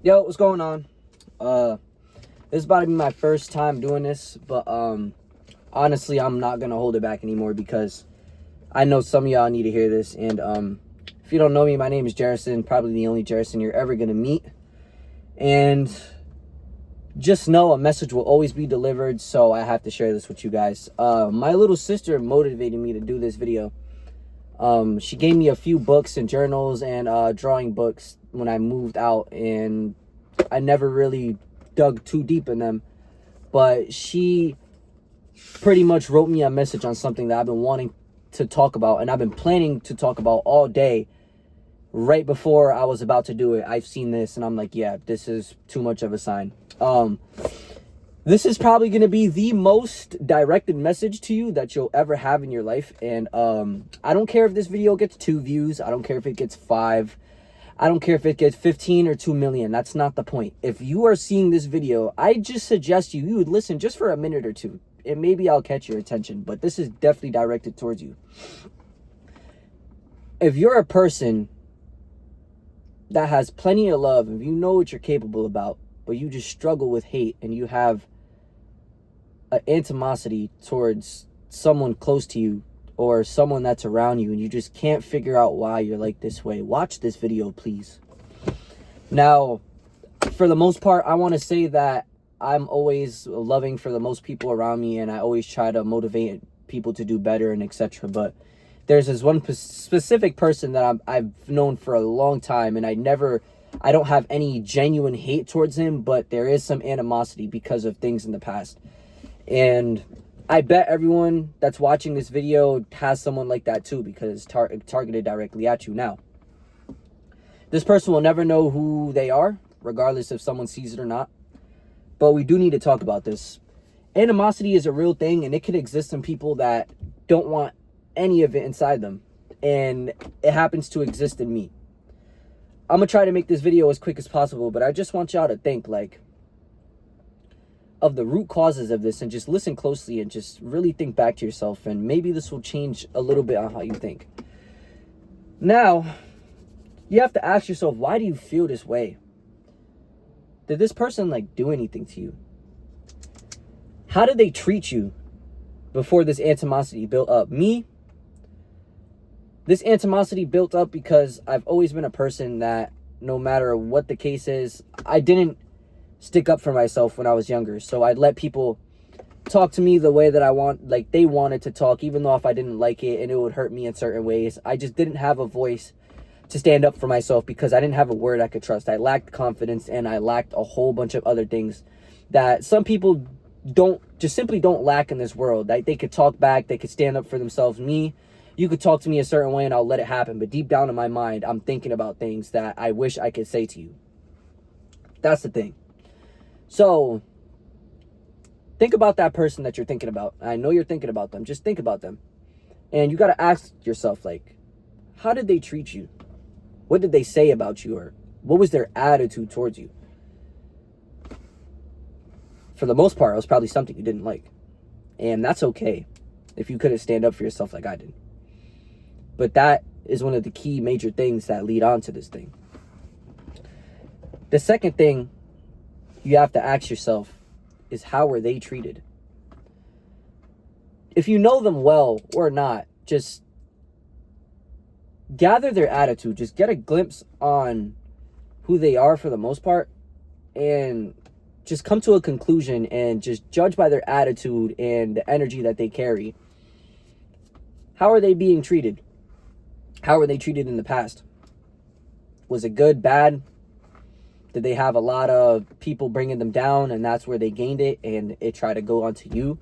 Yo, what's going on? This is about to be my first time doing this, but honestly, I'm not gonna hold it back anymore because I know some of y'all need to hear this. And if you don't know me, my name is Jerison, probably the only Jerison you're ever gonna meet. And just know a message will always be delivered, so I have to share this with you guys. My little sister motivated me to do this video. She gave me a few books and journals and drawing books when I moved out, and I never really dug too deep in them. But she pretty much wrote me a message on something that I've been wanting to talk about, and I've been planning to talk about all day. Right before I was about to do it, I've seen this, and I'm like, yeah, this is too much of a sign. This is probably going to be the most directed message to you that you'll ever have in your life. And I don't care if this video gets 2 views. I don't care if it gets 5. I don't care if it gets 15 or 2 million. That's not the point. If you are seeing this video, I just suggest you would listen just for a minute or two. And maybe I'll catch your attention. But this is definitely directed towards you. If you're a person that has plenty of love, if you know what you're capable about, but you just struggle with hate and you have an animosity towards someone close to you or someone that's around you, and you just can't figure out why you're like this way, watch this video, please. Now, for the most part, I want to say that I'm always loving for the most people around me, and I always try to motivate people to do better and etc. But there's this one specific person that I've known for a long time, and I don't have any genuine hate towards him, but there is some animosity because of things in the past. And I bet everyone that's watching this video has someone like that too, because it's targeted directly at you. Now, this person will never know who they are, regardless if someone sees it or not. But we do need to talk about this. Animosity is a real thing, and it can exist in people that don't want any of it inside them. And it happens to exist in me. I'm going to try to make this video as quick as possible, but I just want y'all to think, of the root causes of this, and just listen closely and just really think back to yourself, and maybe this will change a little bit on how you think. Now, you have to ask yourself, why do you feel this way? Did this person do anything to you? How did they treat you before this animosity built up? This animosity built up because I've always been a person that, no matter what the case is, I didn't stick up for myself when I was younger. So I'd let people talk to me the way that they wanted to talk, even though if I didn't like it and it would hurt me in certain ways. I just didn't have a voice to stand up for myself because I didn't have a word I could trust. I lacked confidence, and I lacked a whole bunch of other things that some people simply don't lack in this world. They could talk back, they could stand up for themselves. You could talk to me a certain way and I'll let it happen, but deep down in my mind, I'm thinking about things that I wish I could say to you. That's the thing. So, think about that person that you're thinking about. I know you're thinking about them. Just think about them. And you got to ask yourself, how did they treat you? What did they say about you? Or what was their attitude towards you? For the most part, it was probably something you didn't like. And that's okay if you couldn't stand up for yourself like I did. But that is one of the key major things that lead on to this thing. The second thing you have to ask yourself is, how were they treated? If you know them well or not, just gather their attitude. Just get a glimpse on who they are for the most part, and just come to a conclusion and just judge by their attitude and the energy that they carry. How are they being treated? How were they treated in the past? Was it good, bad? Did they have a lot of people bringing them down, and that's where they gained it, and it tried to go onto you,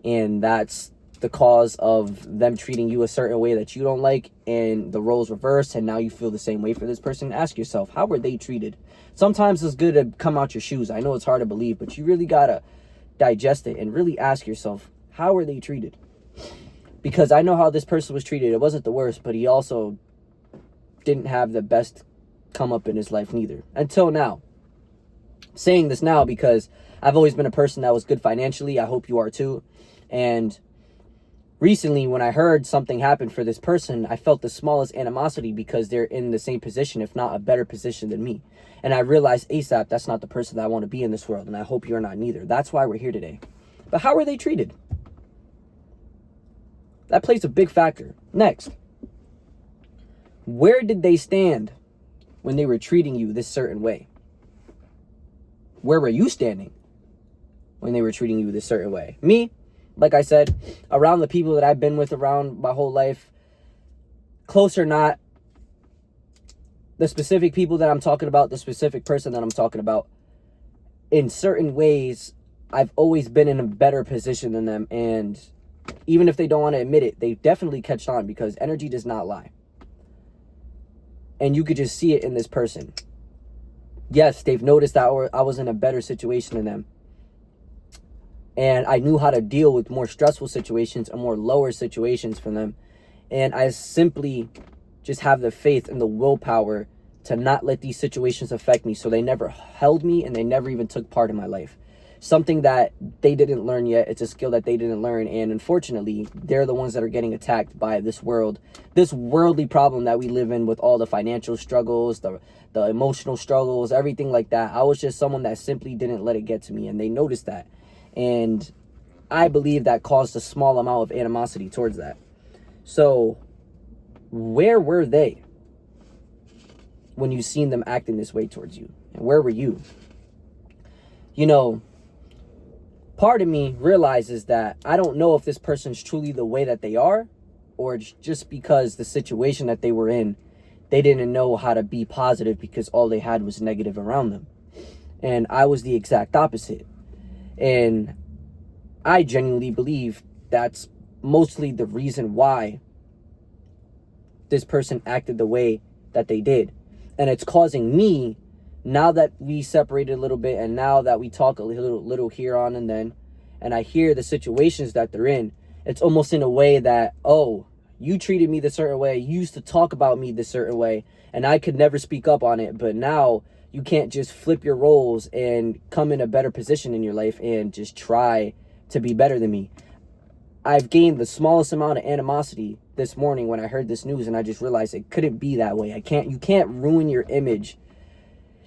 and that's the cause of them treating you a certain way that you don't like, and the roles reversed, and now you feel the same way for this person? Ask yourself, how were they treated? Sometimes it's good to come out your shoes. I know it's hard to believe, but you really gotta digest it and really ask yourself, how were they treated? Because I know how this person was treated. It wasn't the worst, but he also didn't have the best come up in his life neither, until now. I'm saying this now because I've always been a person that was good financially. I hope you are too. And Recently, when I heard something happen for this person, I felt the smallest animosity because they're in the same position, if not a better position than me. And I realized ASAP that's not the person that I want to be in this world, and I hope you're not neither. That's why we're here today. But how are they treated? That plays a big factor. Next, where did they stand when they were treating you this certain way? Where were you standing when they were treating you this certain way? Me, like I said, around the people that I've been with around my whole life, close or not, the specific people that I'm talking about, the specific person that I'm talking about, in certain ways, I've always been in a better position than them. And even if they don't want to admit it, they definitely catch on, because energy does not lie. And you could just see it in this person. Yes, they've noticed that I was in a better situation than them. And I knew how to deal with more stressful situations and more lower situations for them. And I simply just have the faith and the willpower to not let these situations affect me. So they never held me, and they never even took part in my life. Something that they didn't learn yet. It's a skill that they didn't learn. And unfortunately, they're the ones that are getting attacked by this world, this worldly problem that we live in, with all the financial struggles, the emotional struggles, everything like that. I was just someone that simply didn't let it get to me, and they noticed that. And I believe that caused a small amount of animosity towards that. So where were they when you seen them acting this way towards you? And where were you? You know, part of me realizes that I don't know if this person's truly the way that they are, or it's just because the situation that they were in, they didn't know how to be positive because all they had was negative around them. And I was the exact opposite. And I genuinely believe that's mostly the reason why this person acted the way that they did. And it's causing me, now that we separated a little bit, and now that we talk a little here on and then, and I hear the situations that they're in, it's almost in a way that, oh, you treated me this certain way, you used to talk about me this certain way, and I could never speak up on it, but now you can't just flip your roles and come in a better position in your life and just try to be better than me. I've gained the smallest amount of animosity this morning when I heard this news, and I just realized it couldn't be that way. You can't ruin your image.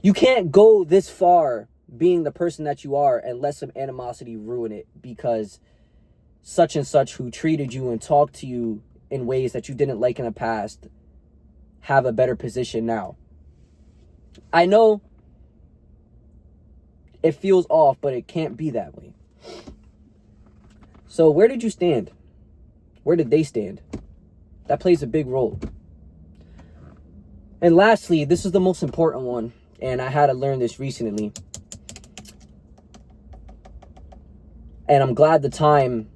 You can't go this far being the person that you are and let some animosity ruin it because such and such who treated you and talked to you in ways that you didn't like in the past have a better position now. I know it feels off, but it can't be that way. So where did you stand? Where did they stand? That plays a big role. And lastly, this is the most important one, and I had to learn this recently. And I'm glad the time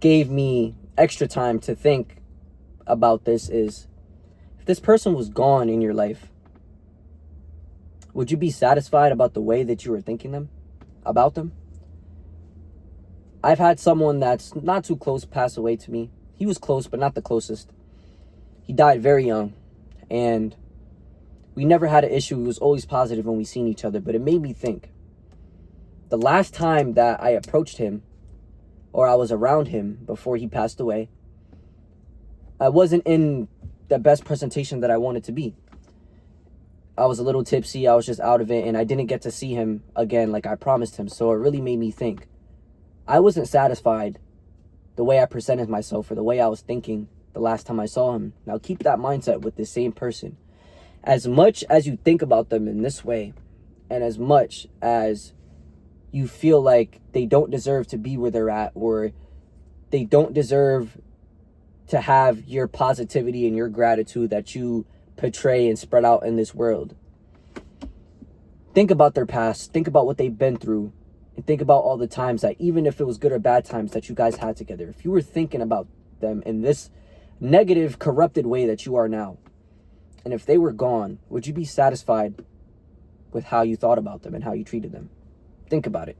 gave me extra time to think about this. Is, if this person was gone in your life, would you be satisfied about the way that you were thinking about them? I've had someone that's not too close pass away to me. He was close, but not the closest. He died very young, and we never had an issue. It was always positive when we seen each other, but it made me think. The last time that I approached him, or I was around him before he passed away, I wasn't in the best presentation that I wanted to be. I was a little tipsy, I was just out of it, and I didn't get to see him again like I promised him, so it really made me think. I wasn't satisfied the way I presented myself or the way I was thinking the last time I saw him. Now keep that mindset with the same person. As much as you think about them in this way, and as much as you feel like they don't deserve to be where they're at, or they don't deserve to have your positivity and your gratitude that you portray and spread out in this world, think about their past, think about what they've been through, and think about all the times that, even if it was good or bad times that you guys had together, if you were thinking about them in this negative, corrupted way that you are now, and if they were gone, would you be satisfied with how you thought about them and how you treated them? Think about it.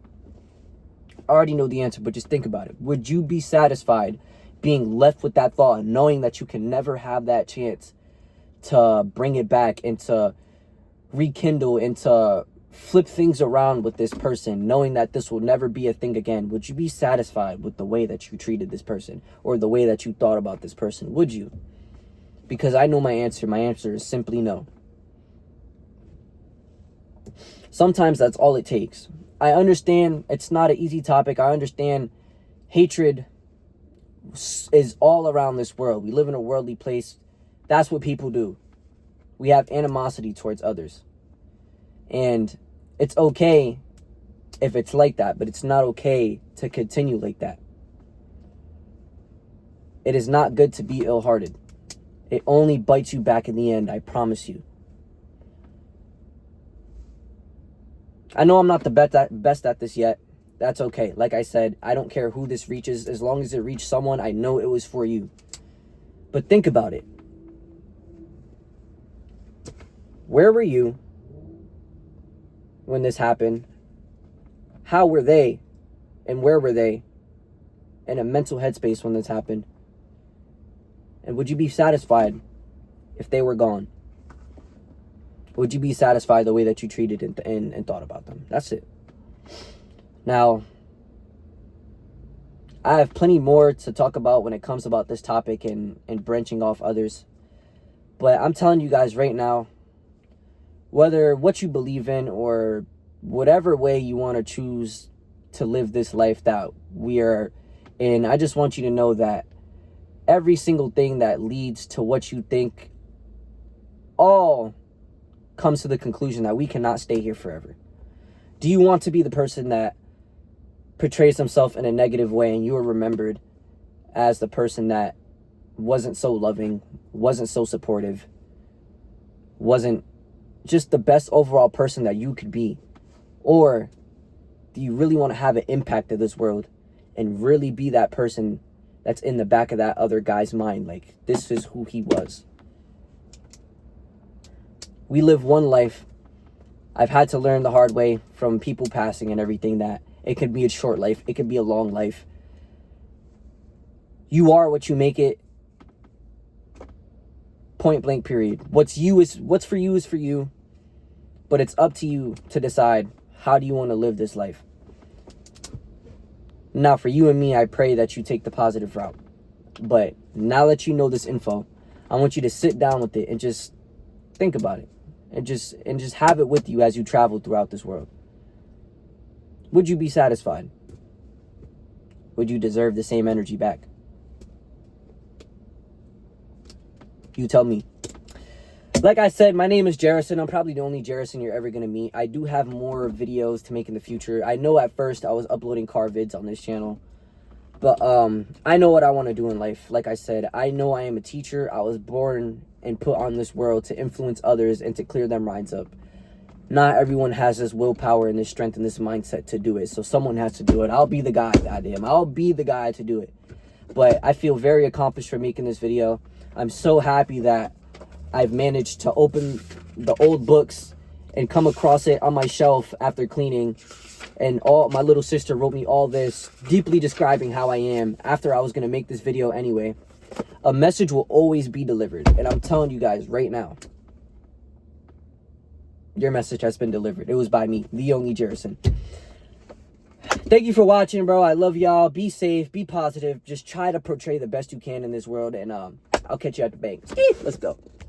I already know the answer, but just think about it. Would you be satisfied being left with that thought and knowing that you can never have that chance to bring it back and to rekindle and to flip things around with this person, knowing that this will never be a thing again, would you be satisfied with the way that you treated this person or the way that you thought about this person? Would you? Because I know my answer. My answer is simply no. Sometimes that's all it takes. I understand it's not an easy topic. I understand hatred is all around this world. We live in a worldly place. That's what people do. We have animosity towards others. And it's okay if it's like that, but it's not okay to continue like that. It is not good to be ill-hearted. It only bites you back in the end, I promise you. I know I'm not the best at this yet. That's okay. Like I said, I don't care who this reaches. As long as it reached someone, I know it was for you. But think about it. Where were you when this happened? How were they and where were they in a mental headspace when this happened? And would you be satisfied if they were gone? Would you be satisfied the way that you treated and thought about them? That's it. Now, I have plenty more to talk about when it comes about this topic and branching off others. But I'm telling you guys right now, whether what you believe in or whatever way you want to choose to live this life that we are in, I just want you to know that every single thing that leads to what you think all comes to the conclusion that we cannot stay here forever. Do you want to be the person that portrays himself in a negative way and you are remembered as the person that wasn't so loving, wasn't so supportive, wasn't just the best overall person that you could be? Or do you really want to have an impact in this world and really be that person that's in the back of that other guy's mind? Like, this is who he was. We live one life. I've had to learn the hard way from people passing and everything that it could be a short life. It could be a long life. You are what you make it. Point blank, period. What's for you is for you. But it's up to you to decide, how do you want to live this life? Now, for you and me, I pray that you take the positive route. But now that you know this info, I want you to sit down with it and just think about it. And just have it with you as you travel throughout this world. Would you be satisfied? Would you deserve the same energy back? You tell me. Like I said, my name is Jerison. I'm probably the only Jerison you're ever going to meet. I do have more videos to make in the future. I know at first I was uploading car vids on this channel. But I know what I want to do in life. Like I said, I know I am a teacher. I was born and put on this world to influence others and to clear their minds up. Not everyone has this willpower and this strength and this mindset to do it. So someone has to do it. I'll be the guy, goddamn. I'll be the guy to do it. But I feel very accomplished for making this video. I'm so happy that I've managed to open the old books and come across it on my shelf after cleaning. And my little sister wrote me all this, deeply describing how I am after I was going to make this video anyway. A message will always be delivered. And I'm telling you guys right now, your message has been delivered. It was by me, the only Jerison. Thank you for watching, bro. I love y'all. Be safe. Be positive. Just try to portray the best you can in this world. And I'll catch you at the bank. Let's go.